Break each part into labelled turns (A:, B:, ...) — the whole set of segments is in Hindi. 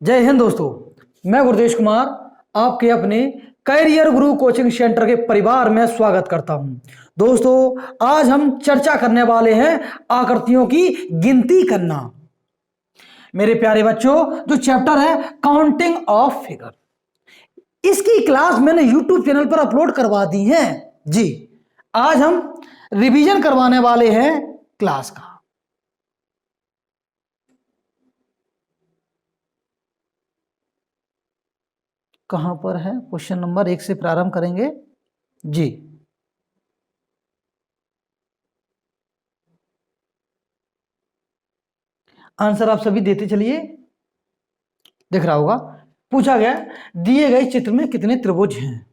A: जय हिंद दोस्तों। मैं गुरुदेश कुमार आपके अपने कैरियर गुरु कोचिंग सेंटर के परिवार में स्वागत करता हूं। दोस्तों, आज हम चर्चा करने वाले हैं आकृतियों की गिनती करना। मेरे प्यारे बच्चों, जो चैप्टर है काउंटिंग ऑफ फिगर, इसकी क्लास मैंने यूट्यूब चैनल पर अपलोड करवा दी है जी। आज हम रिवीजन करवाने वाले हैं क्लास का। कहां पर है? क्वेश्चन नंबर 1 से प्रारंभ करेंगे जी। आंसर आप सभी देते चलिए, दिख रहा होगा। पूछा गया दिए गए चित्र में कितने त्रिभुज हैं।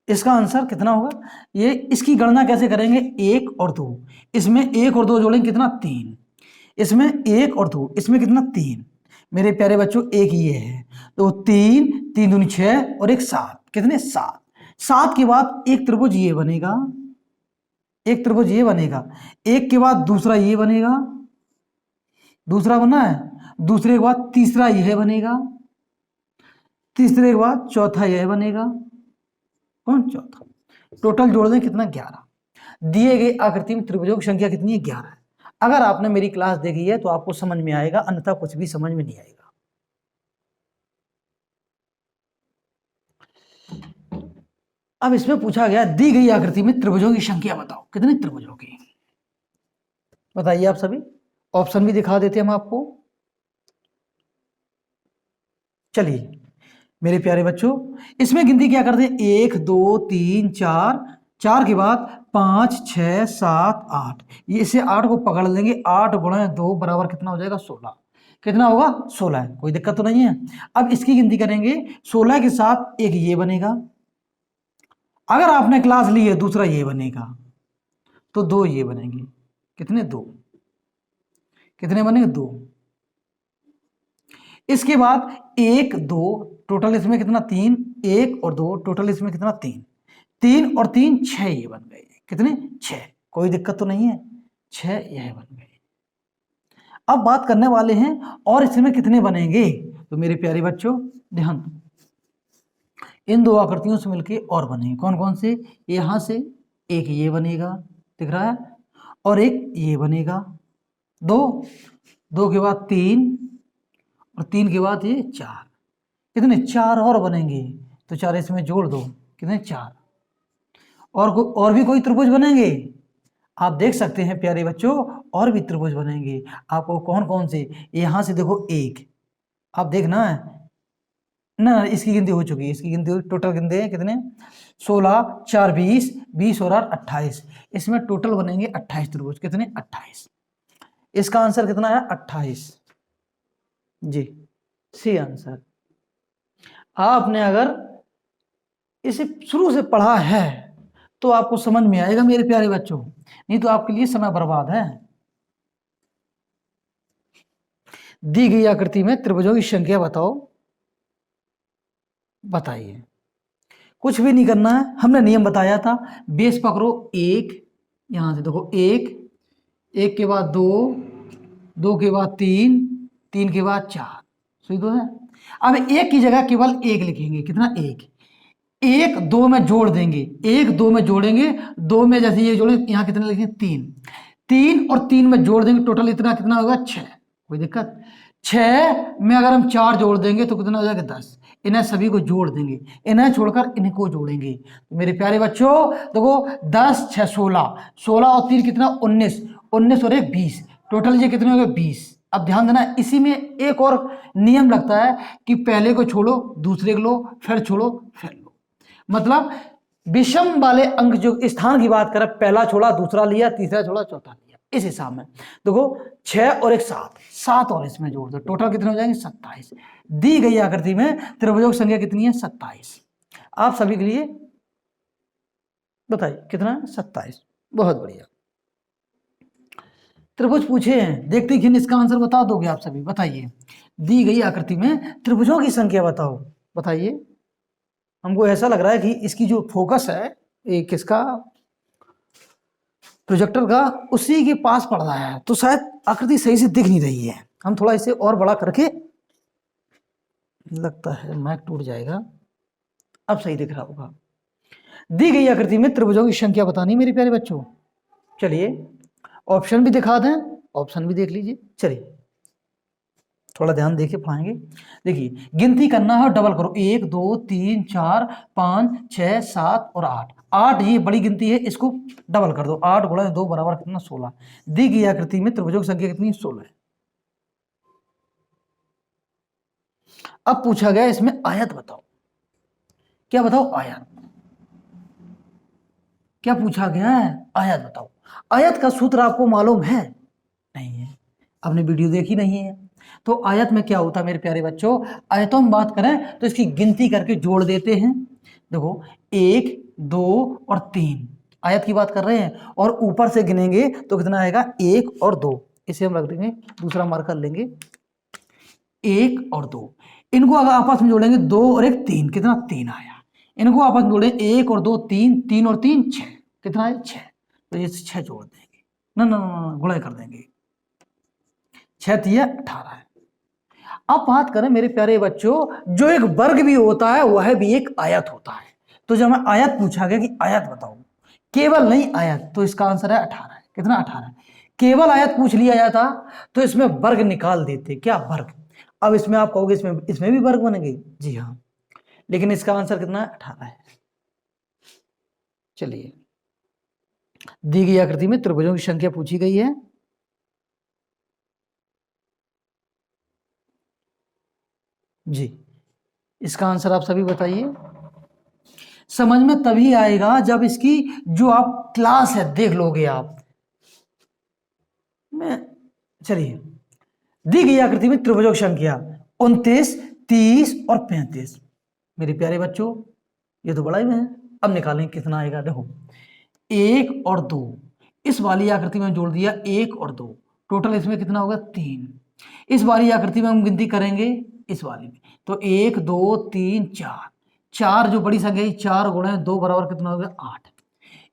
A: इसका आंसर कितना होगा? ये इसकी गणना कैसे करेंगे? 1 और 2, इसमें 1 और 2 जोड़ेंगे कितना? 3। इसमें 1 और 2, इसमें कितना? 3। मेरे प्यारे बच्चों, एक ये है तो 3 3 दूनी 6 और 1 7, कितने? 7। 7 के बाद एक त्रिभुज ये बनेगा, एक त्रिभुज ये बनेगा, एक के बाद दूसरा ये बनेगा, दूसरा बना है, दूसरे के बाद तीसरा यह बनेगा, तीसरे के बाद चौथा यह बनेगा। कौन? चौथा। टोटल जोड़ दें कितना? 11। दिए गए आकृति में त्रिभुजों की संख्या कितनी है? 11 है। अगर आपने मेरी क्लास देखी है तो आपको समझ में आएगा, अन्यथा कुछ भी समझ में नहीं आएगा। अब इसमें पूछा गया दी गई आकृति में त्रिभुजों की संख्या बताओ, कितने त्रिभुजों की बताइए आप सभी। ऑप्शन भी दिखा देते हम आपको। चलिए मेरे प्यारे बच्चों, इसमें गिनती क्या करते हैं? 1 2 3 4, 4 के बाद 5 6 7 8, ये इसे 8 को पकड़ लेंगे। 8 गुणा 2 बराबर कितना हो जाएगा? 16। कितना होगा? 16 है। कोई दिक्कत तो नहीं है। अब इसकी गिनती करेंगे, 16 के साथ एक ये बनेगा, अगर आपने क्लास ली है दूसरा ये बनेगा, तो 2 ये बनेंगे। कितने? 2। कितने बनेंगे? 2। इसके बाद 1 2, टोटल इसमें कितना? 3। 1 और 2, टोटल इसमें कितना? 3। 3 और 3 6 ये बन गए। कितने? 6। कोई दिक्कत तो नहीं है, 6 यह बन गए। अब बात करने वाले हैं और इसमें कितने बनेंगे। तो मेरे प्यारे बच्चों ध्यान, इन दो आकृतियों से मिलके और बनेंगे। कौन कौन से? यहां से एक ये बनेगा, दिख रहा है, और एक ये बनेगा। 2 2 के बाद 3 और 3 के बाद ये 4। कितने? 4 और बनेंगे। तो 4 इसमें जोड़ दो, कितने? 4। और भी कोई त्रिभुज बनेंगे? आप देख सकते हैं प्यारे बच्चों, और भी त्रिभुज बनेंगे। आपको कौन कौन से? यहां से देखो एक, आप देखना है ना, इसकी गिनती हो चुकी है। इसकी गिनती टोटल गिनते हैं कितने? 16 4 20, 20 और 8 28। इसमें टोटल बनेंगे 28 त्रिभुज। कितने? 28। इसका आंसर कितना है? 28 जी, सी आंसर। आपने अगर इसे शुरू से पढ़ा है तो आपको समझ में आएगा मेरे प्यारे बच्चों, नहीं तो आपके लिए समय बर्बाद है। दी गई आकृति में त्रिभुजों की संख्या बताओ, बताइए। कुछ भी नहीं करना है, हमने नियम बताया था। बेस पकड़ो 1, यहां से देखो 1, 1 के बाद 2, 2 के बाद 3, 3 के बाद 4, सही तो है। अब एक की जगह केवल 1 लिखेंगे। कितना? 1। 1 2 में जोड़ देंगे, 1 2 में जोड़ेंगे, 2 में जैसे ये जोड़े, यहाँ कितने लिखेंगे? 3। 3 और 3 में जोड़ देंगे, टोटल इतना कितना होगा? 6। कोई दिक्कत? 6 में अगर हम 4 जोड़ देंगे तो कितना हो जाएगा? 10। इन्हें सभी को जोड़ देंगे, इन्हें छोड़कर इनको जोड़ेंगे। तो मेरे प्यारे बच्चों देखो, 10 6 16, 16 और 3 कितना? 19, 19 और 1 20, टोटल ये कितने हो गए? 20। अब ध्यान देना, इसी में एक और नियम लगता है कि पहले को छोड़ो दूसरे को लो, फिर छोड़ो फिर लो। मतलब विषम वाले अंक जो स्थान की बात करें, पहला छोड़ा दूसरा लिया, तीसरा छोड़ा चौथा लिया, इस हिसाब में। देखो 6 और 1 7, 7 और इसमें जोड़ दो, टोटल कितने हो जाएंगे? 27। दी गई आकृति में त्रिभुजों की संख्या कितनी है? 27। आप सभी के लिए बताइए कितना है? 27। बहुत बढ़िया। त्रिभुज पूछे हैं, देखते हैं इसका आंसर बता दोगे आप सभी। बताइए, दी गई आकृति में त्रिभुजों की संख्या बताओ, बताइए। हमको ऐसा लग रहा है कि इसकी जो फोकस है, एक किसका? प्रोजेक्टर का, उसी के पास पड़ रहा है, तो शायद आकृति सही से दिख नहीं रही है। हम थोड़ा इसे और बड़ा करके लगता है मैक टूट जाएगा, अब सही दिख रहा होगा। दी गई आकृति में त्रिभुजों की संख्या बतानी मेरे प्यारे बच्चों। चलिए ऑप्शन भी दिखा दें, ऑप्शन भी देख लीजिए। चलिए थोड़ा ध्यान देखिए पाएंगे। देखिए गिनती करना है, डबल करो, 1 2 3 4 5 6 7 और 8। 8 ये बड़ी गिनती है, इसको डबल कर दो, 8 गुणा 2 बराबर कितना 16। दी गई आकृति में त्रिभुजों की संख्या कितनी 16 है। अब पूछा गया इसमें आयत बताओ, क्या बताओ आयत, क्या पूछा गया है आयत बताओ। आयत का सूत्र आपको मालूम है नहीं है, आपने वीडियो देखी नहीं है। तो आयत में क्या होता है मेरे प्यारे बच्चों, आयतों में बात करें तो इसकी गिनती करके जोड़ देते हैं। देखो 1 2 और 3 आयत की बात कर रहे हैं, और ऊपर से गिनेंगे तो कितना आएगा 1 और 2। इसे हम रख देंगे, दूसरा मार्कर लेंगे, 1 और 2। इनको अगर आपस में जोड़ेंगे 2 और 1 3, कितना 3 आया। इनको आपस में जोड़े 1 और 2 3, 3 और 3 6, कितना है 6। तो ये 6 जोड़ देंगे, ना ना ना गुणा कर देंगे, 6 3 18 है। अब बात करें मेरे प्यारे बच्चों, जो एक वर्ग भी होता है वह भी एक आयत होता है। तो जब हमें आयत पूछा गया कि आयत बताओ, केवल नहीं आयत, तो इसका आंसर है 18 है। कितना 18। केवल आयत पूछ लिया जाता तो इसमें वर्ग निकाल देते, क्या वर्ग। अब इसमें आप कहोगे इसमें भी वर्ग बनेंगे, जी हाँ, लेकिन इसका आंसर कितना है 18 है। चलिए दी गई आकृति में त्रिभुजों की संख्या पूछी गई है। जी इसका आंसर आप सभी बताइए। समझ में तभी आएगा जब इसकी जो आप क्लास है देख लोगे आप। मैं चलिए दी गई आकृति में त्रिभुजों की संख्या 29 30 और 35। मेरे प्यारे बच्चों ये तो बड़ा ही है। अब निकालें कितना आएगा, देखो 1 और 2 इस वाली आकृति में जोड़ दिया, 1 और 2 टोटल इसमें कितना होगा 3। इस वाली आकृति में हम गिनती करेंगे इस वाली में, तो 1 2 3 4, 4 जो बड़ी संख्या है 4 गुणा 2 बराबर कितना होगा 8।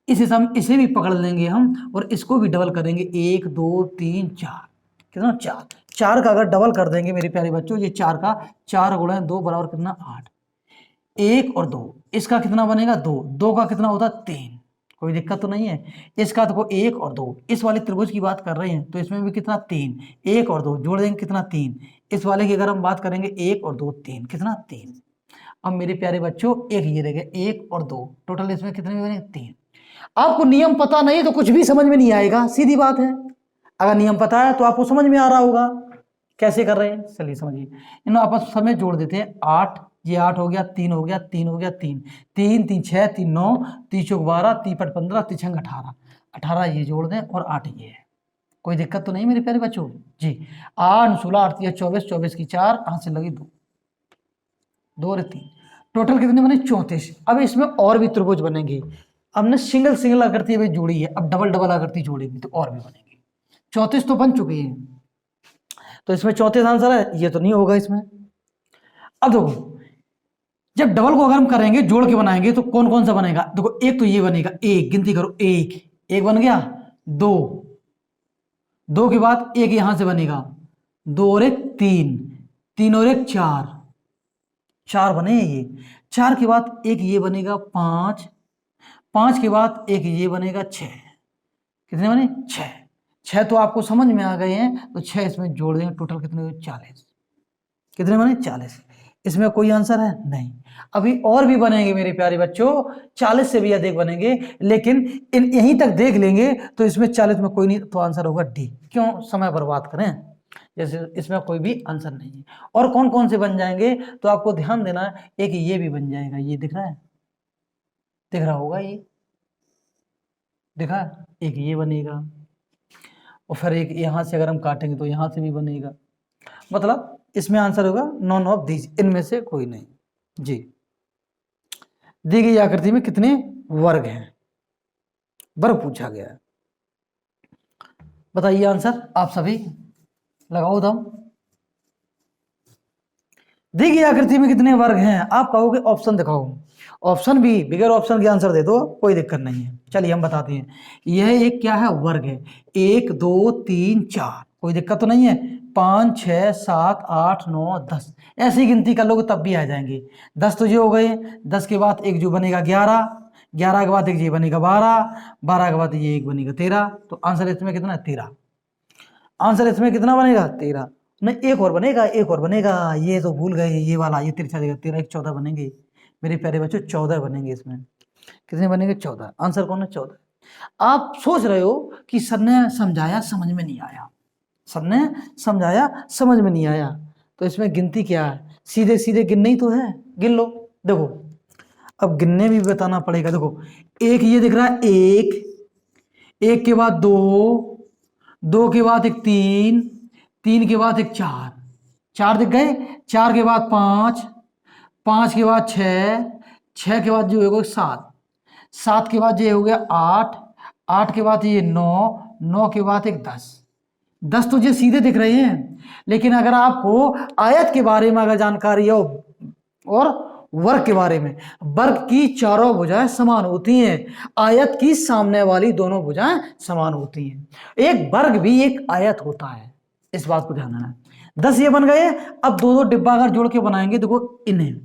A: इसे हम इसे भी पकड़ लेंगे हम और इसको भी डबल करेंगे, 1 2 3 4, कितना 4। 4 का अगर डबल कर देंगे मेरे प्यारे बच्चों, ये 4 का 4 गुणा 2 बराबर कितना 8। 1 और 2 इसका कितना बनेगा 2, 2 का कितना होता 3, कोई दिक्कत तो नहीं है। इसका देखो 1 और 2 इस वाले त्रिभुज की बात कर रहे हैं तो इसमें भी कितना 3, 1 और 2 जोड़ देंगे कितना 3। इस वाले की अगर हम बात करेंगे 1 और 2 3, कितना 3। अब मेरे प्यारे बच्चों एक ये रह गया 1 और 2 टोटल इसमें कितने बने 3। आपको नियम पता नहीं तो कुछ भी समझ में नहीं आएगा, सीधी बात है। अगर नियम पता है तो आपको समझ में आ रहा होगा कैसे कर रहे हैं। चलिए समझिए, इन आपस में जोड़ देते हैं। 8 ये 8 हो गया, 3 हो गया, 3 हो गया, 3 3 3 6 3 9 3 चौक 12 3 5 15 3 6 18, 18 ये जोड़ दें और 8 ये है। कोई दिक्कत तो नहीं मेरे प्यारे बच्चों जी। 8 16 8 24, 24 की 4 हाथ से लगी 2 2 और 3, टोटल कितने बने 34। अब इसमें और भी त्रिभुज बनेंगे। हमने सिंगल सिंगल आकृति भी जोड़ी है, अब डबल डबल आकृति जोड़ेंगे तो और भी बनेंगे। 34 तो बन चुके हैं, तो इसमें 34 आंसर है, ये तो नहीं होगा इसमें। अब देखो जब डबल को अगर हम करेंगे जोड़ के बनाएंगे तो कौन कौन सा बनेगा, देखो एक तो ये बनेगा, एक गिनती करो, एक बन गया, 2 2 के बाद एक यहां से बनेगा, 2 और 1 3, 3 और 1 4, 4 बने ये। 4 के बाद एक ये बनेगा 5, 5 के बाद एक ये बनेगा 6, कितने बने 6। 6 तो आपको समझ में आ गए हैं, तो 6 इसमें जोड़ देंगे, टोटल कितने हुए 40। कितने बने 40। इसमें कोई आंसर है नहीं। अभी और भी बनेंगे मेरे प्यारे बच्चों, 40 से भी अधिक बनेंगे, लेकिन यहीं तक देख लेंगे तो इसमें 40 में कोई नहीं, तो आंसर होगा डी। क्यों समय बर्बाद करें, जैसे इसमें कोई भी आंसर नहीं है। और कौन कौन से बन जाएंगे तो आपको ध्यान देना है, एक ये भी बन जाएगा, ये दिख रहा है, दिख रहा होगा, ये देखा, एक ये बनेगा, और फिर एक यहां से अगर हम काटेंगे तो यहां से भी बनेगा। मतलब इसमें आंसर होगा नॉन ऑफ दीज, इनमें से कोई नहीं जी। दी गई आकृति में कितने वर्ग हैं, वर्ग पूछा गया है, बताइए आंसर आप सभी, लगाओ दम। दी गई आकृति में कितने वर्ग हैं, आप कहोगे ऑप्शन दिखाओ, ऑप्शन भी बगैर ऑप्शन के आंसर दे दो, कोई दिक्कत नहीं है। चलिए हम बताते हैं, यह एक क्या है वर्ग है, 1 2 3 4, कोई दिक्कत तो नहीं है। 5 6 7 8 9 10, ऐसी गिनती कर लोगे तब भी आ जाएंगे। 10 तो ये हो गए, 10 के बाद एक जो बनेगा 11, 11 के बाद एक ये बनेगा 12, 12 के बाद ये एक बनेगा 13। तो आंसर इसमें कितना है? 13। आंसर इसमें कितना बनेगा? 13। नहीं, एक और बनेगा, एक और बनेगा, ये तो भूल गए, ये वाला, ये तिरछा देगा, 13 एक 14 बनेंगे मेरे प्यारे बच्चों, 14 बनेंगे इसमें। कितने बनेंगे? 14। आंसर कौन है? 14। आप सोच रहे हो कि सर ने समझाया समझ में नहीं आया, सर ने समझाया समझ में नहीं आया, तो इसमें गिनती क्या है? सीधे सीधे गिनना ही तो है, गिन लो। देखो अब गिनने भी बताना पड़ेगा। देखो एक ये दिख रहा है, एक के बाद दो, दो के बाद एक तीन, तीन के बाद एक चार, चार दिख गए, चार के बाद पांच, पांच के बाद छह, छह के बाद जो होगा सात, सात के बाद ये हो गया आठ, आठ के बाद ये नौ, नौ के बाद एक 10, 10 तो ये सीधे दिख रहे हैं। लेकिन अगर आपको आयत के बारे में अगर जानकारी हो और वर्ग के बारे में, वर्ग की चारों भुजाएं समान होती हैं, आयत की सामने वाली दोनों भुजाएं समान होती हैं। एक वर्ग भी एक आयत होता है, इस बात को ध्यान रखना। 10 ये बन गए। अब दो दो डिब्बा अगर जोड़ के बनाएंगे, देखो इन्हें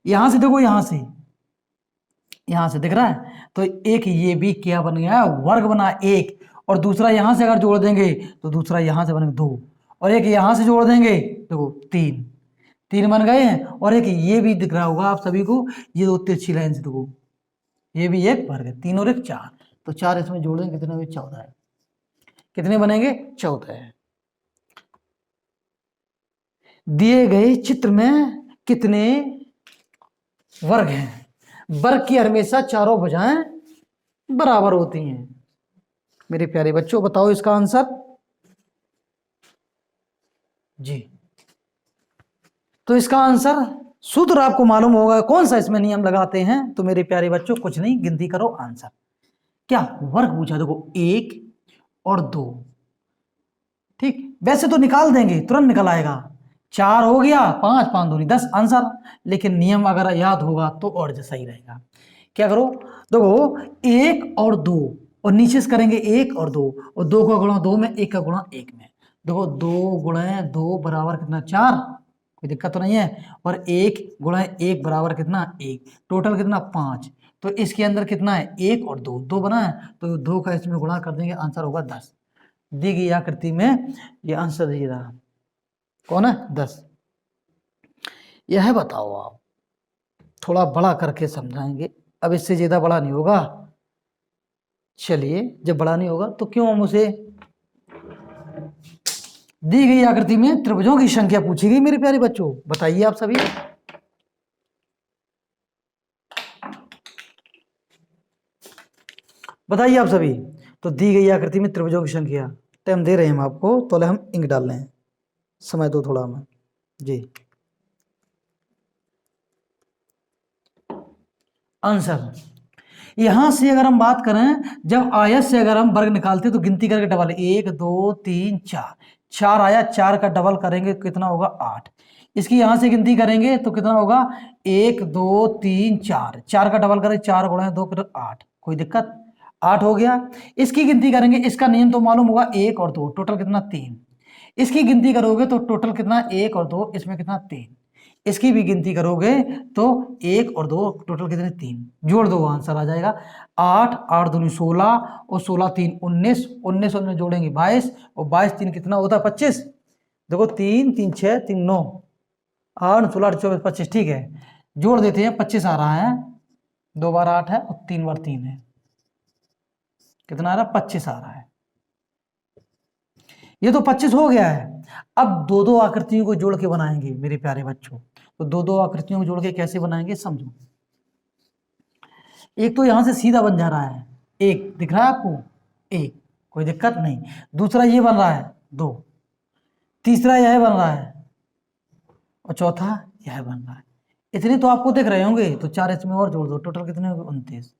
A: यहां से, देखो यहां से दिख रहा है, तो एक ये भी क्या बन गया? वर्ग बना एक, और दूसरा यहां से अगर जोड़ देंगे तो दूसरा यहां से बनेगा 2, और एक यहां से जोड़ देंगे देखो 3, 3 बन गए हैं। और एक ये भी दिख रहा होगा आप सभी को, ये दो तिरछी लाइन से देखो, ये भी एक वर्ग है, 3 और 1 4, तो 4 इसमें जोड़ देंगे कितने हुए? 14 है। कितने बनेंगे? 14 है। दिए गए चित्र में कितने वर्ग हैं? वर्ग की हमेशा चारों भुजाएं बराबर होती हैं। मेरे प्यारे बच्चों बताओ इसका आंसर जी। तो इसका आंसर सूत्र आपको मालूम होगा, कौन सा इसमें नियम लगाते हैं? तो मेरे प्यारे बच्चों कुछ नहीं, गिनती करो आंसर। क्या वर्ग पूछा? देखो 1 और 2, ठीक, वैसे तो निकाल देंगे, तुरंत निकल आएगा, 4 हो गया, 5 5 दूनी 10 आंसर। लेकिन नियम अगर याद होगा तो और सही रहेगा। क्या करो? देखो 1 और 2, और नीचे से करेंगे 1 और 2, और 2 का गुणा 2 में, 1 का गुणा 1 में। देखो 2 गुणे 2 बराबर कितना? 4, कोई दिक्कत तो नहीं है। और 1 गुणे 1 बराबर कितना? 1, टोटल कितना? 5। तो इसके अंदर कितना है? 1 और 2, 2 बना है, तो 2 का इसमें गुणा कर देंगे, आंसर होगा 10। दी गई आकृति में ये आंसर दे रहा कौन है? 10। यह बताओ आप, थोड़ा बड़ा करके समझाएंगे, अब इससे ज्यादा बड़ा नहीं होगा। चलिए जब बड़ा नहीं होगा तो क्यों हम उसे, दी गई आकृति में त्रिभुजों की संख्या पूछी गई मेरे प्यारे बच्चों, बताइए आप सभी। बताइए आप सभी। तो दी गई आकृति में त्रिभुजों की संख्या, टाइम दे रहे हैं हम आपको, तो हम इंक डाल रहे हैं, समय दो थोड़ा हमें जी। आंसर यहां से अगर हम बात करें, जब आयत से अगर हम वर्ग निकालते तो गिनती करके डबल, 1 2 3 4, 4 आया, 4 का डबल करेंगे कितना होगा? 8। इसकी यहां से गिनती करेंगे तो कितना होगा? 1 2 3 4, 4 का डबल करें, 4 गुणा 2 8, कोई दिक्कत? 8 हो गया। इसकी गिनती करेंगे, इसका नियम तो मालूम होगा, 1 और 2 टोटल कितना? 3। इसकी गिनती करोगे तो टोटल कितना? 1 और 2, इसमें कितना? 3। इसकी भी गिनती करोगे तो 1 और 2 टोटल कितने? 3। जोड़ दो, आंसर आ जाएगा 8, 8 दूनी 16, और 16 3 19, 19 में जोड़ेंगे 22, और 22 3 कितना होता है? 25। देखो 3 3 6 3 9, 8 16 24 25, ठीक है, जोड़ देते हैं, 25 आ रहा है, 2 बार 8 है और 3 बार 3 है, कितना आ रहा है? 25 आ रहा है। ये तो 25 हो गया है। अब दो दो आकृतियों को जोड़ के बनाएंगे मेरे प्यारे बच्चों, तो दो दो आकृतियों को जोड़ के कैसे बनाएंगे समझो। एक तो यहां से सीधा बन जा रहा है, एक दिख रहा है आपको, एक, कोई दिक्कत नहीं। दूसरा ये बन रहा है 2, तीसरा यह बन रहा है, और चौथा यह बन रहा है। इतने तो आपको दिख रहे होंगे, तो 4 इसमें और जोड़ दो, टोटल कितने हो गए? 29।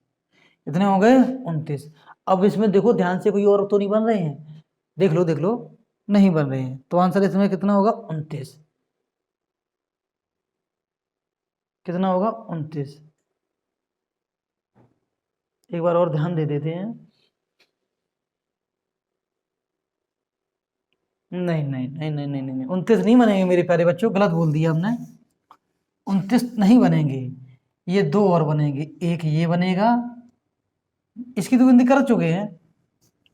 A: कितने हो गए? 29। अब इसमें देखो ध्यान से, कोई और तो नहीं बन रहे हैं, देख लो देख लो, नहीं बन रहे हैं, तो आंसर इसमें कितना होगा? 29। कितना होगा? 29। एक बार और ध्यान दे देते हैं, नहीं नहीं नहीं नहीं नहीं नहीं 29 नहीं बनेंगे मेरे प्यारे बच्चों, गलत बोल दिया हमने। 29 नहीं बनेंगे, ये दो और बनेंगे, एक ये बनेगा, इसकी तो गिनती कर चुके हैं,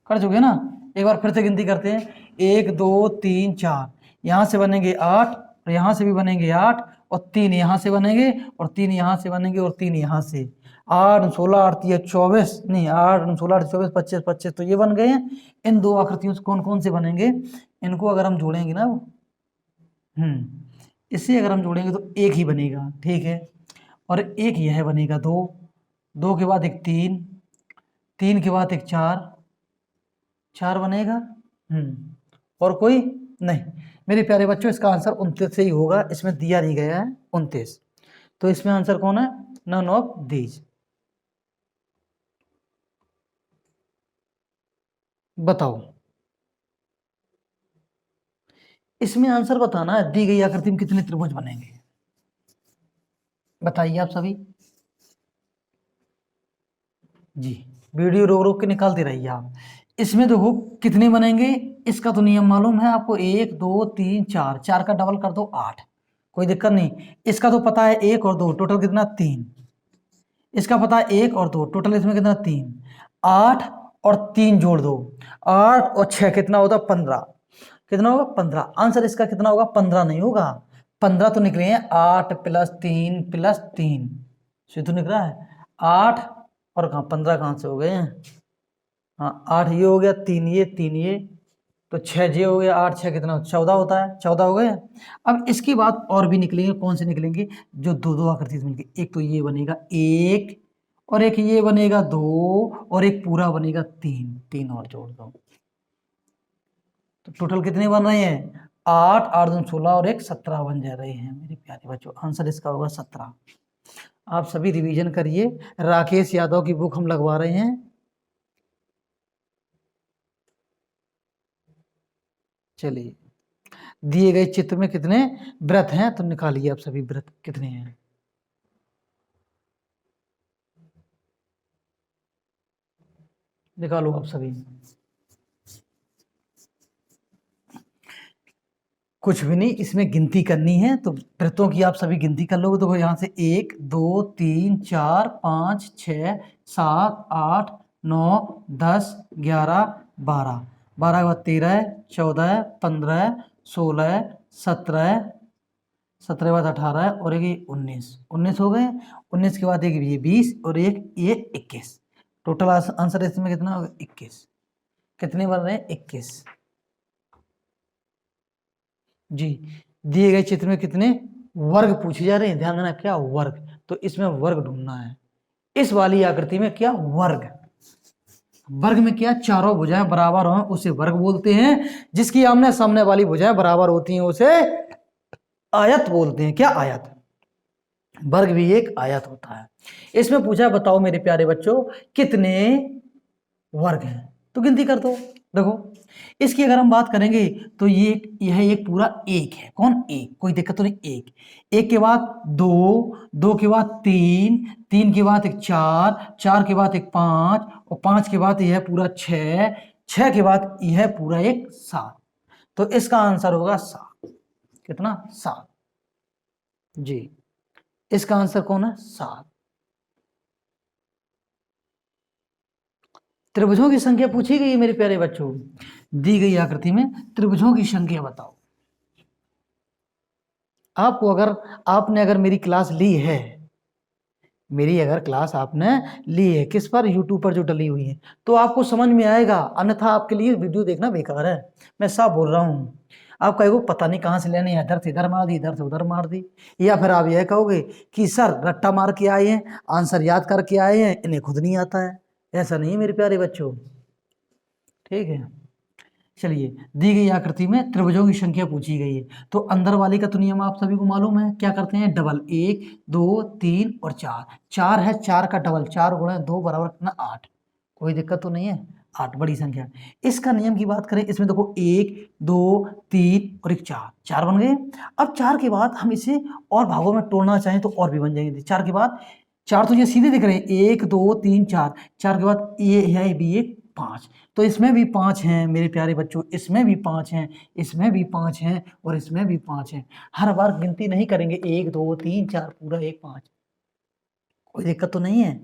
A: कर चुके हैं ना। एक बार फिर से गिनती करते हैं, 1 2 3 4, यहाँ से बनेंगे 8 और यहाँ से भी बनेंगे 8 और 3 यहाँ से बनेंगे और 3 यहाँ से बनेंगे और 3 यहाँ से। 8 16 8 24 नहीं, 8 16 8 24 25 25 तो ये बन गए हैं। इन दो आकृतियों से कौन कौन से बनेंगे, इनको अगर हम जोड़ेंगे ना, इसे अगर हम जोड़ेंगे तो एक ही बनेगा, ठीक है। और एक यह बनेगा 2, 2 के बाद एक 3, 3 के बाद एक 4, 4 बनेगा। और कोई नहीं मेरे प्यारे बच्चों, इसका आंसर 29 से ही होगा, इसमें दिया नहीं गया है 29, तो इसमें आंसर कौन है, नन ऑफ दीज। बताओ, इसमें आंसर बताना है, दी गई आकृति में कितने त्रिभुज बनेंगे, बताइए आप सभी जी। वीडियो रोक रोक के निकालते रहिए आप। इसमें देखो कितने बनेंगे, इसका तो नियम मालूम है आपको, 1 2 3 4, 4 का डबल कर दो 8, कोई दिक्कत नहीं। इसका तो पता है 1 और 2 टोटल कितना 3, इसका पता है 1 और 2 टोटल इसमें कितना 3, 8 और 3 जोड़ दो, 8 और 6 कितना होगा 15, कितना होगा 15। आंसर इसका कितना होगा 15 नहीं होगा, 15 तो निकले हैं 8 + 3 + 3 से तो निकला है 8 और कहाँ 15 कहाँ से हो गए हैं, हाँ 8 ये हो गया, 3 ये 3 ये, तो 6 ये हो गया, 8 6 कितना 14 होता है, 14 हो गए। अब इसकी बात और भी निकलेंगे, कौन से निकलेंगे, जो दो दो आकृति से मिलके, एक तो ये बनेगा 1 और एक ये बनेगा 2 और एक पूरा बनेगा 3, 3 और जोड़ दो, तो टोटल कितने बन रहे हैं 8 8 2 16 और एक 17 बन जा रहे हैं मेरे प्यारे बच्चों। आंसर इसका होगा 17। आप सभी रिवीजन करिए, राकेश यादव की बुक हम लगवा रहे हैं। चलिए, दिए गए चित्र में कितने व्रत हैं तो निकालिए आप सभी, व्रत कितने हैं, निकालो आप सभी। कुछ भी नहीं, इसमें गिनती करनी है, तो व्रतों की आप सभी गिनती कर लोगे तो यहाँ से 1 2 3 4 5 6 7 8 9 10 11 12, 12 के बाद 13 14 15 16 17, 17 के बाद 18 और एक 19, 19 हो गए। 19 के बाद एक ये 20 और एक ये 21, टोटल आंसर इसमें कितना होगा 21। कितने बन रहे हैं 21 जी। दिए गए चित्र में कितने वर्ग पूछे जा रहे हैं, ध्यान देना क्या वर्ग, तो इसमें वर्ग ढूंढना है। इस वाली आकृति में क्या वर्ग, वर्ग में क्या चारों भुजाएं बराबर हो उसे वर्ग बोलते हैं, जिसकी आमने सामने वाली भुजाएं बराबर होती हैं उसे आयत बोलते हैं। क्या आयत, वर्ग भी एक आयत होता है। इसमें पूछा बताओ मेरे प्यारे बच्चों कितने वर्ग हैं, तो गिनती कर दो। देखो इसकी अगर हम बात करेंगे तो यह एक पूरा एक है, कौन एक, कोई दिक्कत तो नहीं, एक, एक के बाद 2, 2 के बाद 3, 3 के बाद एक 4, 4 के बाद एक 5 और 5 के बाद यह पूरा 6, 6 के बाद यह पूरा एक 7, तो इसका आंसर होगा 7। कितना 7 जी, इसका आंसर कौन है 7। त्रिभुजों की संख्या पूछी गई है मेरे प्यारे बच्चों, दी गई आकृति में त्रिभुजों की संख्या बताओ। आपको आपने अगर मेरी क्लास ली है, मेरी अगर क्लास आपने ली है किस पर, यूट्यूब पर जो डली हुई है, तो आपको समझ में आएगा, अन्यथा आपके लिए वीडियो देखना बेकार है, मैं साफ बोल रहा हूँ। आप कहोगे पता नहीं कहाँ से लेने, इधर से इधर मार दी, इधर से उधर मार दी, या फिर आप यह कहोगे कि सर रट्टा मार के आए हैं, आंसर याद करके आए हैं, इन्हें खुद नहीं आता है। ऐसा नहीं है मेरे प्यारे बच्चों, ठीक है। चलिए, दी गई आकृति में त्रिभुजों की संख्या पूछी गई है, तो अंदर वाले का तो नियम आप सभी को मालूम है, क्या करते हैं डबल, 1 2 3 और 4, 4 है, 4 का डबल, 4 गुणा 2 बराबर कितना 8, कोई दिक्कत तो नहीं है, 8 बड़ी संख्या। इसका नियम की बात करें, इसमें देखो 1 2 3 और एक 4, 4 बन गए। अब 4 के बाद हम इसे और भागों में तोड़ना चाहें तो और भी बन जाएंगे। 4 के बाद 4 तो ये सीधे दिख रहे हैं, 1 2 3 4, 4 के बाद ये है भी एक 5। तो इसमें भी 5 हैं मेरे प्यारे बच्चों, इसमें भी 5 हैं, इसमें भी 5 हैं और इसमें भी 5 हैं। हर बार गिनती नहीं करेंगे 1 2 3 4 पूरा 1 5, कोई दिक्कत तो नहीं है।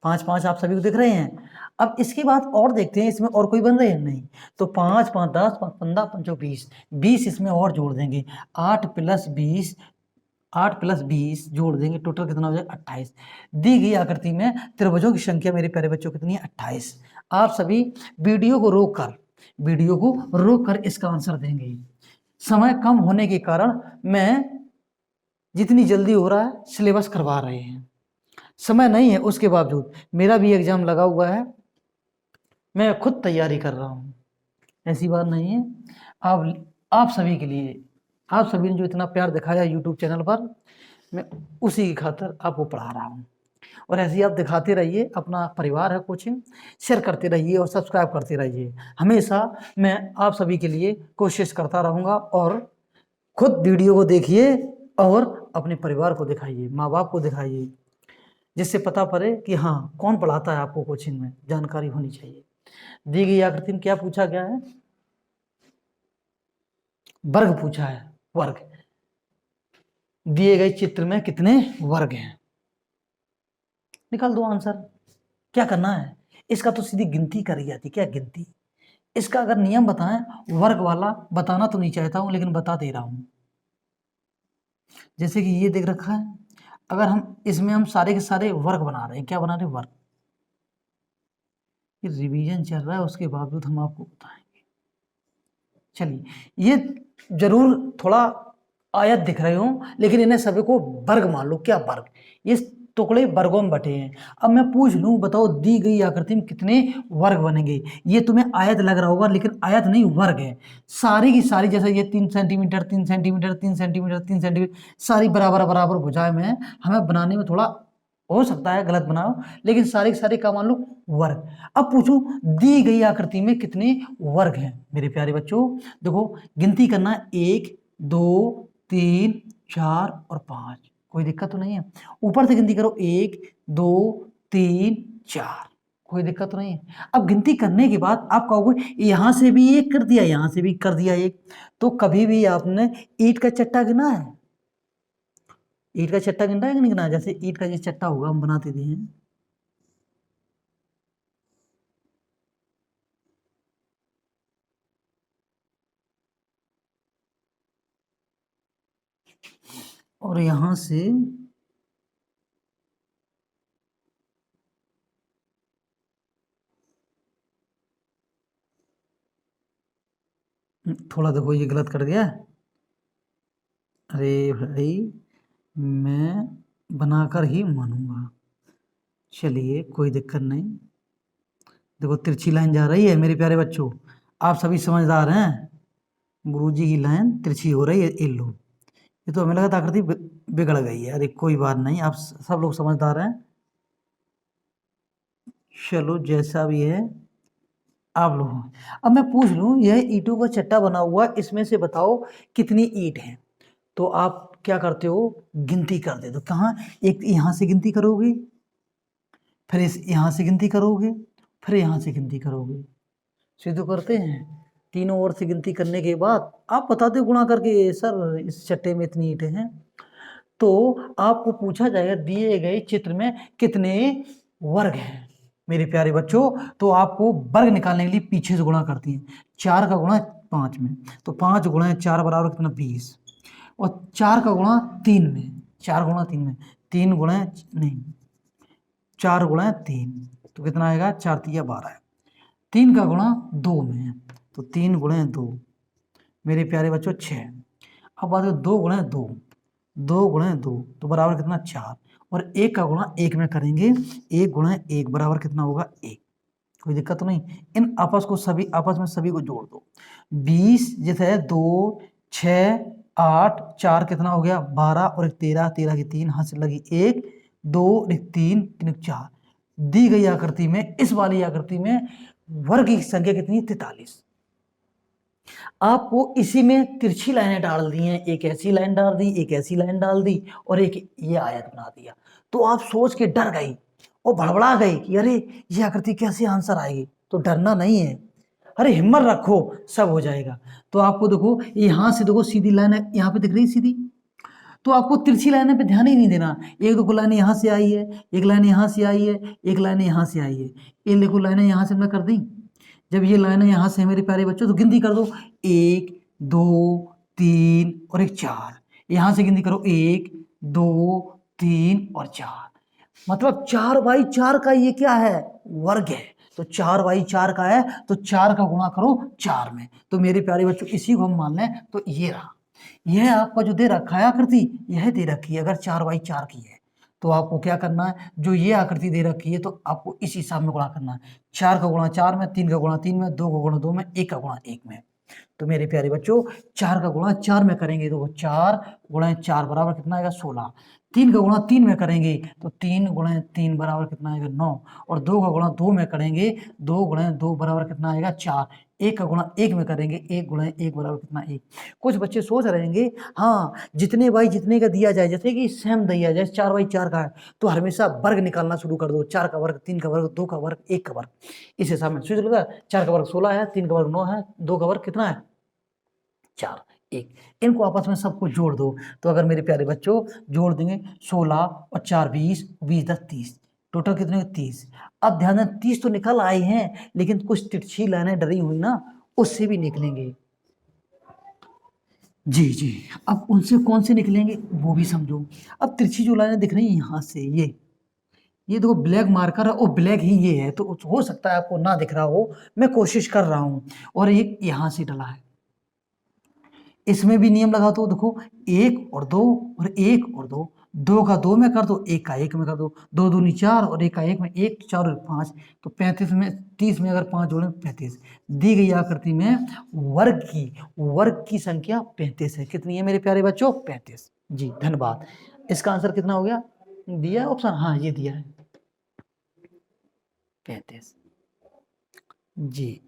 A: 5 5 आप सभी को दिख रहे हैं। अब इसके बाद और देखते हैं इसमें और कोई बन रहे हैं, नहीं। तो 5 5 10 5 15 5 20, 20 इसमें और जोड़ देंगे, 8 + 20, 8 + 20 जोड़ देंगे, टोटल कितना हो जाएगा 28। दी गई आकृति में त्रिभुजों की संख्या मेरे प्यारे बच्चों कितनी है 28। आप सभी वीडियो को रोक कर इसका आंसर देंगे। समय कम होने के कारण मैं जितनी जल्दी हो रहा है सिलेबस करवा रहे हैं, समय नहीं है उसके बावजूद, मेरा भी एग्जाम लगा हुआ है, मैं खुद तैयारी कर रहा हूँ, ऐसी बात नहीं है। आप सभी के लिए, आप सभी ने जो इतना प्यार दिखाया यूट्यूब चैनल पर, मैं उसी की खातिर आपको पढ़ा रहा हूँ। और ऐसे ही आप दिखाते रहिए, अपना परिवार है कोचिंग, शेयर करते रहिए और सब्सक्राइब करते रहिए। हमेशा मैं आप सभी के लिए कोशिश करता रहूँगा। और खुद वीडियो को देखिए और अपने परिवार को दिखाइए, माँ बाप को दिखाइए, जिससे पता पड़े कि हाँ कौन पढ़ाता है आपको कोचिंग में, जानकारी होनी चाहिए। दी गई आकृति में क्या पूछा गया है, वर्ग पूछा है, वर्ग। दिए गए चित्र में कितने वर्ग हैं, निकाल दो आंसर। क्या करना है, इसका तो सीधी गिनती करी जाती, क्या गिनती। इसका अगर नियम बताएं, वर्ग वाला बताना तो नहीं चाहता हूं लेकिन बता दे रहा हूं। जैसे कि ये देख रखा है, अगर हम इसमें हम सारे के सारे वर्ग बना रहे हैं, क्या बना रहे हैं, वर्ग। ये रिवीजन चल रहा है उसके बावजूद हम आपको बताएंगे। चलिए, ये जरूर थोड़ा आयत दिख रहे हो लेकिन इन्हें सभी को वर्ग मान लो। क्या वर्ग, ये टुकड़े वर्गों में बटे हैं। अब मैं पूछ लूं, बताओ दी गई आकृति में कितने वर्ग बनेंगे। ये तुम्हें आयत लग रहा होगा लेकिन आयत नहीं, वर्ग है। सारी की सारी, जैसे ये 3 सेंटीमीटर 3 सेंटीमीटर 3 सेंटीमीटर 3 सेंटीमीटर, सारी बराबर बराबर भुजाएं में, हमें बनाने में थोड़ा हो सकता है गलत बनाओ, लेकिन सारी की सारी का मान लो वर्ग। अब पूछूं, दी गई आकृति में कितने वर्ग हैं मेरे प्यारे बच्चों। देखो गिनती करना, 1 2 3 4 और 5, कोई दिक्कत तो नहीं है। ऊपर से गिनती करो, 1 2 3 4, कोई दिक्कत तो नहीं है। अब गिनती करने के बाद आप कहोगे यहां से भी एक कर दिया, यहां से भी कर दिया एक, तो कभी भी आपने ईंट का चट्टा गिना है, ईंट का चट्टा गिनना है कि नहीं गिना। जैसे ईंट का ये चट्टा होगा, हम बनाते थे हैं, और यहां से थोड़ा, देखो ये गलत कर दिया, अरे भाई मैं बनाकर ही मानूंगा। चलिए कोई दिक्कत नहीं। देखो तिरछी लाइन जा रही है मेरे प्यारे बच्चों, आप सभी समझदार हैं। गुरुजी की लाइन तिरछी हो रही है, ये लो। ये तो हमें लगा था आकृति बिगड़ गई है, अरे कोई बात नहीं, आप सब लोग समझदार हैं। चलो जैसा भी है आप लोग। अब मैं पूछ लूं, यह ईंटों का चट्टा बना हुआ, इसमें से बताओ कितनी ईंट हैं। तो आप क्या करते हो, गिनती कर दे। तो कहाँ, एक यहां से गिनती करोगे, फिर इस यहां से गिनती करोगे, फिर यहां से गिनती करोगे, सीधे करते हैं। तीनों ओर से गिनती करने के बाद आप बताते हो गुणा करके, सर इस चट्टे में इतनी ईंटें हैं। तो आपको पूछा जाएगा दिए गए चित्र में कितने वर्ग हैं मेरे प्यारे बच्चों। तो आपको वर्ग निकालने के लिए पीछे से गुणा करती हैं। 4 का गुणा 5 में, तो 5 गुणा 4 बराबर कितना 20, और 4 का गुणा 3 में, 4 गुणा 3 में, 3 गुणा नहीं 4 गुणा 3, तो कितना आएगा, 4 तिया 12। 3 का गुणा 2 में है, तो 3 गुणा 2 मेरे प्यारे बच्चों 6। अब बात है 2 गुणा 2, 2 गुणा 2 तो बराबर कितना 4, और 1 का गुणा 1 में करेंगे, 1 गुणा 1 बराबर कितना होगा 1, कोई दिक्कत तो नहीं। इन आपस में सभी को जोड़ दो। 20 जैसे 2 6 8 4 कितना हो गया 12, और 13, 13 की 3 हाथ से लगी 1 2 3 3 4। दी गई आकृति में, इस वाली आकृति में वर्ग की संख्या कितनी, 43। आपको इसी में तिरछी लाइनें डाल दी हैं, एक ऐसी लाइन डाल दी, एक ऐसी लाइन डाल दी, और एक ये आयत बना दिया। तो आप सोच के डर गई और भड़बड़ा गई कि अरे ये आकृति कैसे आंसर आएगी। तो डरना नहीं है, अरे हिम्मत रखो, सब हो जाएगा। तो आपको देखो यहाँ से देखो सीधी लाइन है, यहाँ पे दिख रही सीधी, तो आपको तिरछी लाइन पे ध्यान ही नहीं देना। एक देखो लाइन यहाँ से आई है, एक लाइन यहाँ से आई है, एक लाइन यहाँ से आई है, ये देखो लाइनें यहाँ से मैं कर दी। जब ये लाइनें यहाँ से मेरे प्यारे बच्चों तो गिनती कर दो, 1 2 3 और एक 4। यहाँ से गिनती करो 1 2 3 और 4, मतलब 4/4 का ये क्या है, वर्ग है। तो 4/4 का है तो 4 का गुणा करो 4 में। तो मेरे प्यारे बच्चों इसी को हम मान लें तो ये रहा, यह आपका जो दे रखा है आकृति, यह दे रखी है अगर 4/4 की है तो आपको क्या करना है, जो ये आकृति दे रखी है तो आपको इस हिसाब में गुणा करना है। 4 का गुणा 4 में, 3 का गुणा 3 में, 2 का गुणा 2 में, 1 का गुणा 1 में। तो मेरे प्यारे बच्चों 4 का गुणा 4 में करेंगे तो 4 गुणा 4 बराबर कितना आएगा 16। 3 का गुणा 3 में करेंगे तो 3 गुणा 3 बराबर कितना आएगा 9। और 2 का गुणा 2 में करेंगे, 2 गुणा 2 बराबर कितना आएगा 4। 1 का गुणा 1 में करेंगे, 1 गुणा 1 बराबर कितना 1। कुछ बच्चे सोच रहेंगे हाँ जितने बाई जितने का दिया जाए, जैसे कि सेम दिया जाए 4/4 का है तो हमेशा वर्ग निकालना शुरू कर दो, 4 का वर्ग, 3 का वर्ग, 2 का वर्ग, 1 का वर्ग। इस हिसाब में सोच लो, 4 का वर्ग 16 है, 3 का वर्ग 9 है, 2 का वर्ग कितना है 4 1। इनको आपस में सबको जोड़ दो। तो अगर मेरे प्यारे बच्चों जोड़ देंगे 16 और 4 20, 20 10 30, टोटल कितने 30। अब ध्यान दें 30 तो निकल आए हैं लेकिन कुछ तिरछी लाइनें डरी हुई ना, उससे भी निकलेंगे। जी जी, अब उनसे कौन से निकलेंगे वो भी समझो। अब तिरछी जो लाइनें दिख रही हैं यहाँ से, ये देखो ब्लैक मार्कर है और ब्लैक ही ये है, तो हो सकता है आपको ना दिख रहा हो, मैं कोशिश कर रहा हूं। और एक यहाँ से डला है, इसमें भी नियम लगा दो, देखो 1 और 2 और 1 और 2, 2 का 2 में कर दो, 1 का 1 में कर दो, 2 दूनी 4 और 1 का 1 में, 1 4 और 5, तो 35 में 30 में अगर 5 जोड़ें 35। दी गई आकृति में वर्ग की संख्या 35 है। कितनी है मेरे प्यारे बच्चों 35। जी धन्यवाद। इसका आंसर कितना हो गया, दिया ऑप्शन, हाँ ये दिया है 35। जी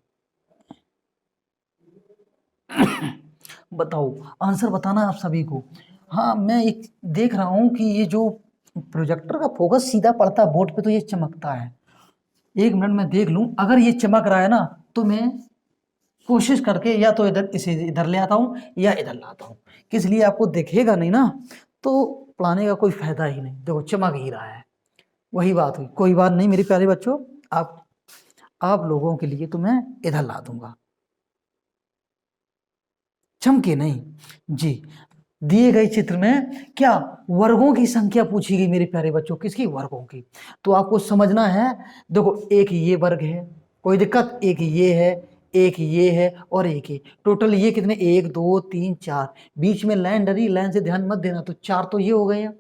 A: बताओ आंसर बताना आप सभी को। हाँ मैं एक देख रहा हूं कि ये जो प्रोजेक्टर का फोकस सीधा पड़ता है बोर्ड पे तो ये चमकता है। 1 मिनट में देख लूं, अगर ये चमक रहा है ना तो मैं कोशिश करके या तो इधर इसे इधर ले आता हूं या इधर लाता हूं, किस लिए आपको दिखेगा नहीं ना तो पढ़ाने का कोई फायदा ही नहीं। देखो चमक ही रहा है, वही बात हुई। कोई बात नहीं मेरे प्यारे बच्चों, आप लोगों के लिए तो मैं इधर ला दूंगा, चमके नहीं। जी दिए गए चित्र में क्या वर्गों की संख्या पूछी गई मेरे प्यारे बच्चों, किसकी, वर्गों की। तो आपको समझना है, देखो एक ये वर्ग है, कोई दिक्कत, एक ये है, एक ये है और एक ये, टोटल ये कितने 1 2 3 4, बीच में लाइन डरी, लाइन से ध्यान मत देना, तो 4 तो ये हो गए हैं।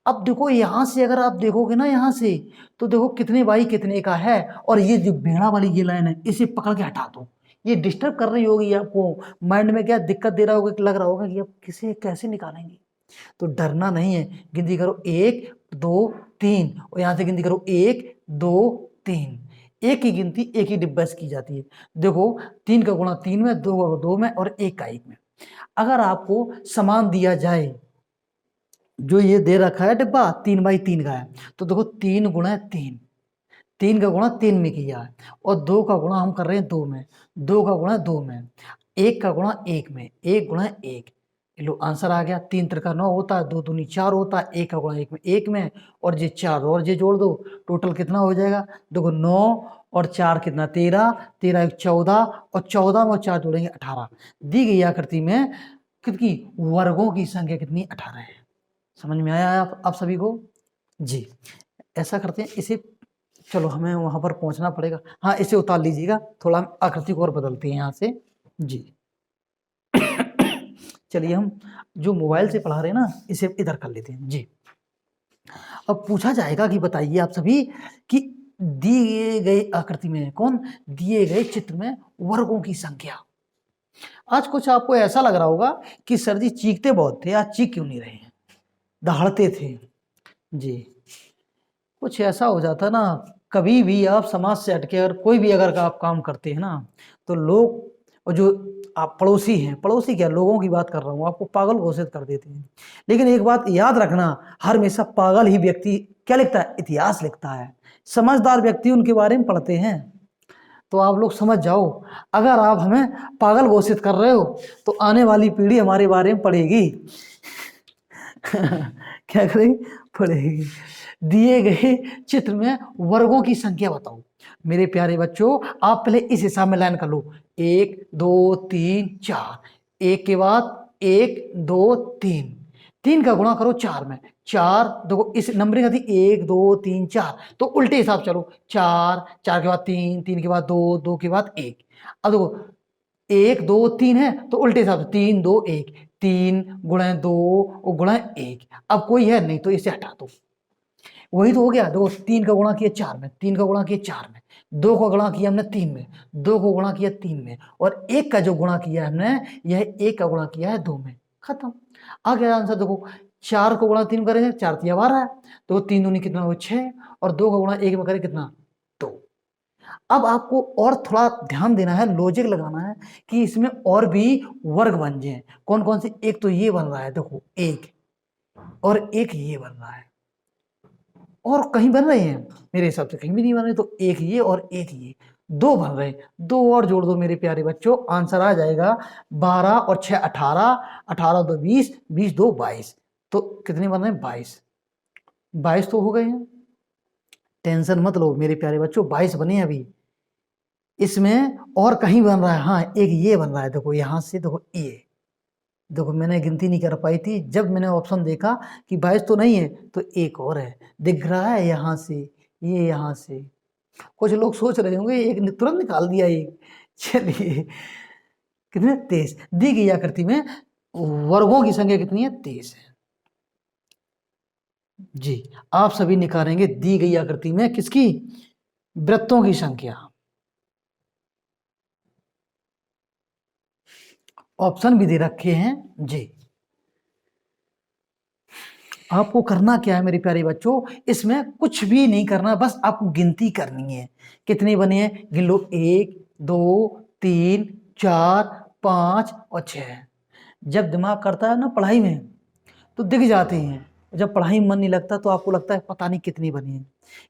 A: अब देखो यहां से अगर आप देखोगे ना यहाँ से तो देखो कितने बाई कितने का है, और ये जो बेड़ा वाली ये लाइन है इसे पकड़ के हटा दो, ये डिस्टर्ब कर रही होगी आपको, माइंड में क्या दिक्कत दे रहा होगा, लग रहा होगा कि अब किसे कैसे निकालेंगे। तो डरना नहीं है, गिनती करो 1 2 3 और यहां से गिनती करो 1 2 3, एक ही गिनती एक ही डिब्बा की जाती है। देखो 3 का गुणा 3 में, 2 का 2 में और 1 का 1 में। अगर आपको समान दिया जाए, जो ये दे रखा है डिब्बा 3/3 का है, तो देखो 3 गुणा 3, 3 का गुणा 3 में किया है, और 2 का गुणा हम कर रहे हैं 2 में, 2 का गुणा 2 में, 1 का गुणा 1 में, 1 गुणा 1, लो आंसर आ गया। 3 त्रिका 9 होता है, 2 दूनी 4 होता है, 1 का गुणा 1 में 1 में, और ये 4 और ये जोड़ दो, टोटल कितना हो जाएगा, देखो 9 और 4 कितना 13, 13 1 14, और 14 में 4 जोड़ेंगे 18। दी गई आकृति में कितनी वर्गों की संख्या कितनी 18 है। समझ में आया आप सभी को। जी ऐसा करते हैं, इसे चलो हमें वहां पर पहुंचना पड़ेगा, हाँ इसे उतार लीजिएगा, थोड़ा हम आकृति को और बदलते हैं यहाँ से। जी चलिए हम जो मोबाइल से पढ़ा रहे हैं ना इसे इधर कर लेते हैं। जी अब पूछा जाएगा कि बताइए आप सभी कि दिए गए आकृति में दिए गए चित्र में वर्गों की संख्या। आज कुछ आपको ऐसा लग रहा होगा कि सर जी चीखते बहुत थे, आज चीख क्यों नहीं रहे हैं, दहाड़ते थे। जी कुछ ऐसा हो जाता ना, कभी भी आप समाज से हटके अगर कोई भी अगर आप काम करते हैं ना तो लोग, और जो आप पड़ोसी हैं, पड़ोसी क्या लोगों की बात कर रहा हूँ, आपको पागल घोषित कर देते हैं। लेकिन एक बात याद रखना, हर हमेशा पागल ही व्यक्ति क्या लिखता है, इतिहास लिखता है। समझदार व्यक्ति उनके बारे में पढ़ते हैं। तो आप लोग समझ जाओ, अगर आप हमें पागल घोषित कर रहे हो तो आने वाली पीढ़ी हमारे बारे में पढ़ेगी। क्या करेगी? पढ़ेगी। दिए गए चित्र में वर्गों की संख्या बताओ। मेरे प्यारे बच्चों, आप पहले इस हिसाब में लाइन कर लो, 1 2 3 4, एक के बाद 1 2 3, 3 का गुणा करो 4 में, 4 देखो इस नंबरिंग थी 1 2 3 4, तो उल्टे हिसाब चलो, 4 4 के बाद 3, 3 के बाद 2, 2 के बाद 1। अब देखो 1 2 3 है तो उल्टे हिसाब से 3 2 1, 3 गुणे 2 और गुणे 1। अब कोई है नहीं तो इसे हटा दो, वही तो हो गया। देखो 3 का गुणा किया 4 में, 3 का गुणा किया 4 में, 2 का गुणा किया हमने 3 में, 2 को गुणा किया 3 में, और 1 का जो गुणा किया हमने, यह 1 का गुणा किया है 2 में। खत्म। आ गया आंसर। देखो 4 को गुणा 3 करेंगे, 4 तिया 12 है, तो 3 दूनी कितना हो 6, और 2 का गुणा 1 में करें कितना 2। अब आपको और थोड़ा ध्यान देना है, लॉजिक लगाना है कि इसमें और भी वर्ग बन जाए। कौन कौन से? एक तो ये बन रहा है, देखो 1, और एक ये बन रहा है, और कहीं बन रहे हैं? मेरे हिसाब से कहीं भी नहीं बन रहे। तो एक ये और एक ये, 2 बन रहे हैं। 2 और जोड़ दो मेरे प्यारे बच्चों, आंसर आ जाएगा 12 और 6 18, 18 2 20, 20 2 22। तो कितने बन रहे हैं? 22। 22 तो हो गए हैं, टेंशन मत लो मेरे प्यारे बच्चों, 22 बने हैं अभी। इसमें और कहीं बन रहा है, हाँ एक ये बन रहा है, देखो यहां से, देखो ये, देखो मैंने गिनती नहीं कर पाई थी, जब मैंने ऑप्शन देखा कि 22 तो नहीं है, तो एक और है, दिख रहा है यहाँ से, ये यहाँ से। कुछ लोग सोच रहे होंगे एक तुरंत निकाल दिया एक। चलिए, कितने? 23। दी गई आकृति में वर्गों की संख्या कितनी है? 23 है। जी, आप सभी निकालेंगे दी गई आकृति में किसकी? वृत्तों की संख्या। ऑप्शन भी दे रखे हैं जी। आपको करना क्या है मेरे प्यारे बच्चों, इसमें कुछ भी नहीं करना, बस आपको गिनती करनी है। कितने बने हैं? गिन लो, 1 2 3 4 5 और 6। जब दिमाग करता है ना पढ़ाई में तो दिख जाते हैं, जब पढ़ाई में मन नहीं लगता तो आपको लगता है पता नहीं कितनी बनी है।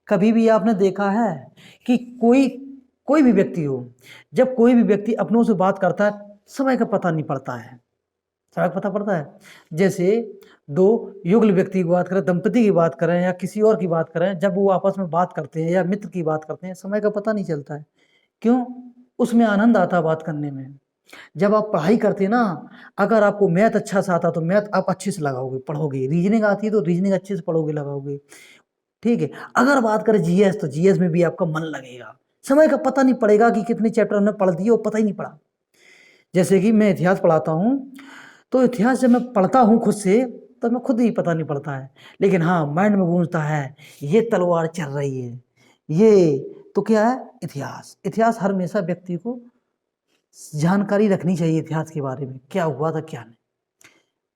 A: कभी भी आपने देखा है कि कोई कोई भी व्यक्ति हो, जब कोई भी व्यक्ति अपनों से बात करता है, समय का पता नहीं पड़ता है। समय का पता पड़ता है? जैसे दो युगल व्यक्ति की बात करें, दंपति की बात करें, या किसी और की बात करें, जब वो आपस में बात करते हैं या मित्र की बात करते हैं, समय का पता नहीं चलता है। क्यों? उसमें आनंद आता है बात करने में। जब आप पढ़ाई करते हैं ना, अगर आपको मैथ अच्छा से आता तो मैथ आप अच्छे से लगाओगे, पढ़ोगे, रीजनिंग आती है तो रीजनिंग अच्छे से पढ़ोगे, लगाओगे, ठीक है। अगर बात करें जीएस, तो जीएस में भी आपका मन लगेगा, समय का पता नहीं पड़ेगा कि कितने चैप्टर हमने पढ़ दिए और पता ही नहीं पड़ा। जैसे कि मैं इतिहास पढ़ाता हूँ, तो इतिहास जब मैं पढ़ता हूँ खुद से, तो मैं खुद ही पता नहीं पड़ता है, लेकिन हाँ माइंड में गूंजता है, ये तलवार चल रही है, ये तो क्या है? इतिहास। इतिहास हर हमेशा व्यक्ति को जानकारी रखनी चाहिए इतिहास के बारे में, क्या हुआ था क्या नहीं।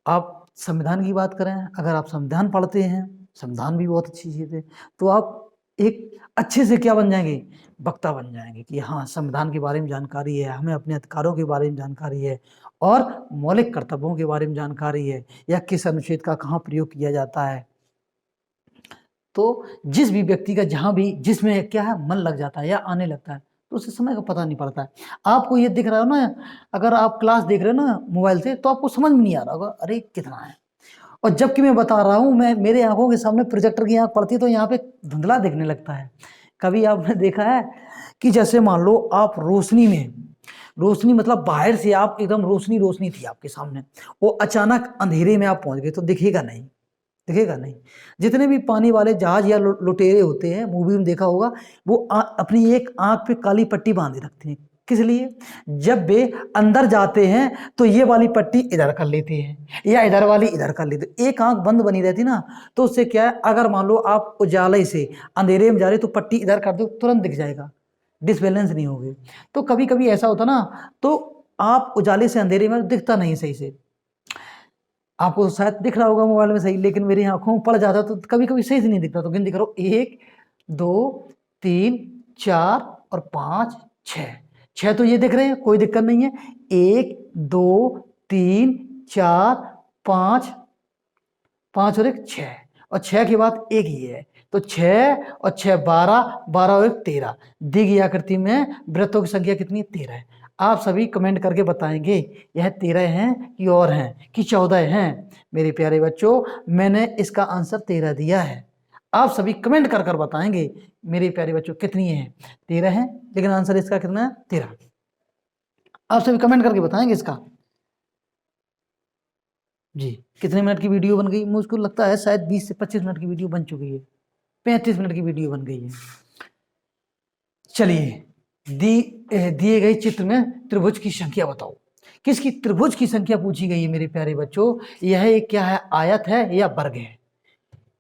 A: आप संविधान की बात करें, अगर आप संविधान पढ़ते हैं, संविधान भी बहुत अच्छी चीज़ है, तो आप एक अच्छे से क्या बन जाएंगे? वक्ता बन जाएंगे कि हाँ संविधान के बारे में जानकारी है, हमें अपने अधिकारों के बारे में जानकारी है, और मौलिक कर्तव्यों के बारे में जानकारी है, या किस अनुच्छेद का कहाँ प्रयोग किया जाता है। तो जिस भी व्यक्ति का जहाँ भी जिसमें क्या है मन लग जाता है या आने लगता है, तो उसे समय का पता नहीं पड़ता है। आपको ये दिख रहा है ना, अगर आप क्लास देख रहे हो ना मोबाइल से, तो आपको समझ में नहीं आ रहा होगा अरे कितना है, और जबकि मैं बता रहा हूँ, मैं मेरे आंखों के सामने प्रोजेक्टर की आंख पड़ती है तो यहाँ पे धुंधला दिखने लगता है। कभी आपने देखा है कि जैसे मान लो आप रोशनी में, रोशनी मतलब बाहर से आप एकदम रोशनी रोशनी थी आपके सामने, वो अचानक अंधेरे में आप पहुंच गए, तो दिखेगा नहीं, दिखेगा नहीं। जितने भी पानी वाले जहाज या लुटेरे होते हैं, मूवी में देखा होगा, वो अपनी एक आंख पे काली पट्टी बांधे रखते हैं, किस लिए? जब वे अंदर जाते हैं तो ये वाली पट्टी इधर कर लेते हैं, या इधर वाली इधर कर लेते हैं। एक आंख बंद बनी रहती ना, तो उससे क्या है, अगर मान लो आप उजाले से अंधेरे में जा रहे तो पट्टी इधर कर दो, तुरंत दिख जाएगा, डिसबैलेंस नहीं होगी। तो कभी कभी ऐसा होता ना, तो आप उजाले से अंधेरे में दिखता नहीं सही से, आपको शायद दिख रहा होगा मोबाइल में सही, लेकिन मेरी आंखों में पड़ जाता तो कभी कभी सही से नहीं दिखता। तो गिनती करो, 1 2 3 4 और 5 6, 6 तो ये दिख रहे हैं, कोई दिक्कत नहीं है। 1 2 3 4 5, 5 और 1 6, और 6 के बाद एक ही है, तो 6 और 6 12, 12 और 1 13। दी गई आकृति में वृत्तों की संख्या कितनी है? 13 है। आप सभी कमेंट करके बताएंगे यह 13 हैं कि और हैं कि 14 हैं। मेरे प्यारे बच्चों, मैंने इसका आंसर 13 दिया है। आप सभी कमेंट कर कर बताएंगे मेरे प्यारे बच्चों कितनी है? 13 है, लेकिन आंसर इसका कितना है? 13। आप सभी कमेंट करके बताएंगे इसका। जी, कितने मिनट की वीडियो बन गई? मुझको लगता है शायद 20 से 25 मिनट की वीडियो बन चुकी है। 35 मिनट की वीडियो बन गई है। चलिए, दिए गए चित्र में त्रिभुज की संख्या बताओ। किसकी त्रिभुज की संख्या पूछी गई है मेरे प्यारे बच्चों? यह एक क्या है? आयत है या वर्ग है?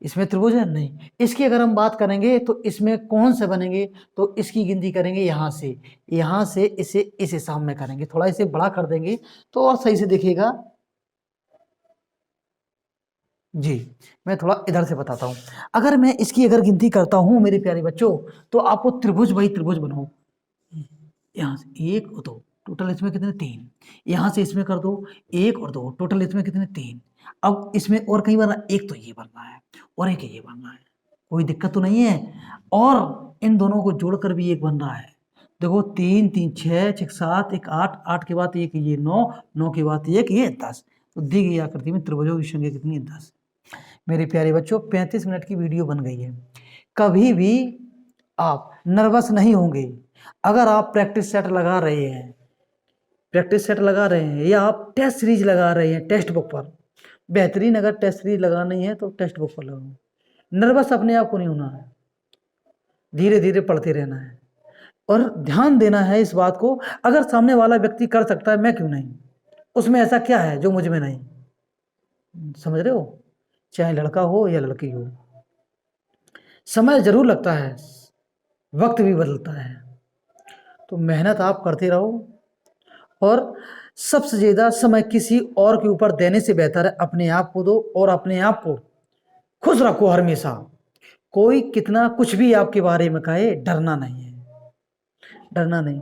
A: इसमें त्रिभुज है? नहीं। इसकी अगर हम बात करेंगे तो इसमें कौन से बनेंगे? तो इसकी गिनती करेंगे यहाँ से इसे इस हिसाब में करेंगे। थोड़ा इसे बड़ा कर देंगे तो और सही से देखिएगा। जी, मैं थोड़ा इधर से बताता हूँ। अगर मैं इसकी अगर गिनती करता हूँ मेरे प्यारे बच्चों, तो आपको त्रिभुज वही त्रिभुज बनाओ। यहाँ से 1 और 2, टोटल इसमें कितने? 3। यहाँ से इसमें कर दो 1 और 2, टोटल इसमें कितने? 3। अब इसमें और कहीं बनना, एक तो ये बनना है और एक ये बनना है, कोई दिक्कत तो नहीं है। और इन दोनों को जोड़कर भी एक बन रहा है। देखो 3 3 6 6 7 1 8, 8 के बाद एक ये 9, 9 के बाद एक ये 10। तो दी गई आकृति में त्रिभुजों की संख्या कितनी है? 10। मेरे प्यारे बच्चों, 35 मिनट की वीडियो बन गई है। कभी भी आप नर्वस नहीं होंगे। अगर आप प्रैक्टिस सेट लगा रहे हैं या आप टेस्ट सीरीज लगा रहे हैं टेक्स्ट बुक पर, बेहतरीन। अगर टेस्ट सीरीज लगानी है तो टेक्स्ट बुक पर लगाओ। नर्वस अपने आप को नहीं होना है, धीरे धीरे पढ़ते रहना है और ध्यान देना है इस बात को। अगर सामने वाला व्यक्ति कर सकता है, मैं क्यों नहीं? उसमें ऐसा क्या है जो मुझ में नहीं? समझ रहे हो? चाहे लड़का हो या लड़की हो, समय जरूर लगता है, वक्त भी बदलता है। तो मेहनत आप करते रहो और सबसे ज़्यादा समय किसी और के ऊपर देने से बेहतर है अपने आप को दो और अपने आप को खुश रखो हमेशा। कोई कितना कुछ भी आपके बारे में कहे, डरना नहीं है, डरना नहीं।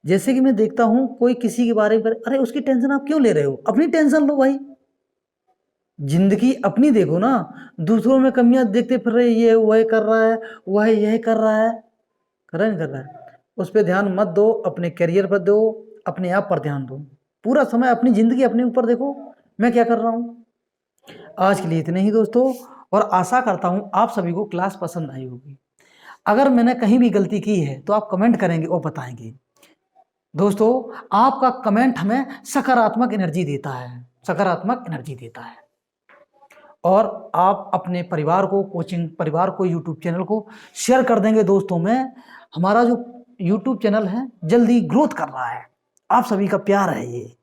A: जैसे कि मैं देखता हूं कोई किसी के बारे में, अरे उसकी टेंशन आप क्यों ले रहे हो? अपनी टेंशन लो भाई। जिंदगी अपनी देखो ना, दूसरों में कमियां देखते फिर रहे, ये वह कर रहा है, वह यह कर रहा है, कर रहा है नहीं कर रहा है, उस पर ध्यान मत दो। अपने करियर पर दो, अपने आप पर ध्यान दो। पूरा समय अपनी जिंदगी अपने ऊपर देखो, मैं क्या कर रहा हूँ। आज के लिए इतने ही दोस्तों, और आशा करता हूँ आप सभी को क्लास पसंद आई होगी। अगर मैंने कहीं भी गलती की है तो आप कमेंट करेंगे और बताएंगे। दोस्तों, आपका कमेंट हमें सकारात्मक एनर्जी देता है, सकारात्मक एनर्जी देता है। और आप अपने परिवार को, कोचिंग परिवार को, यूट्यूब चैनल को शेयर कर देंगे दोस्तों में। हमारा जो यूट्यूब चैनल है जल्दी ग्रोथ कर रहा है, आप सभी का प्यार है ये।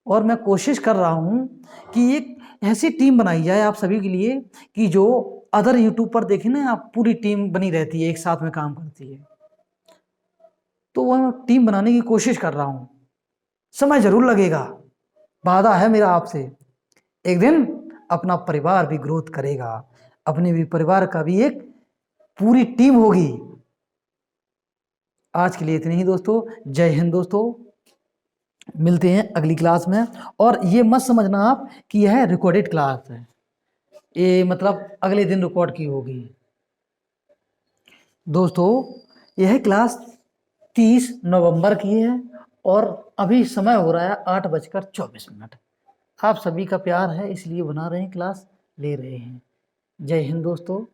A: और मैं कोशिश कर रहा हूँ कि एक ऐसी टीम बनाई जाए आप सभी के लिए कि जो अदर यूट्यूब पर देखें ना, आप पूरी टीम बनी रहती है, एक साथ में काम करती है। तो वह टीम बनाने की कोशिश कर रहा हूँ। समय जरूर लगेगा, वादा है मेरा आपसे। एक दिन अपना परिवार भी ग्रोथ करेगा, अपने भी परिवार का भी एक पूरी टीम होगी। आज के लिए इतने ही दोस्तों। जय हिंद दोस्तों, मिलते हैं अगली क्लास में। और ये मत समझना आप कि यह रिकॉर्डेड क्लास है, ये मतलब अगले दिन रिकॉर्ड की होगी। दोस्तों, यह क्लास 30 नवंबर की है और अभी समय हो रहा है 8:24। आप सभी का प्यार है इसलिए बना रहे हैं, क्लास ले रहे हैं। जय हिंद दोस्तों।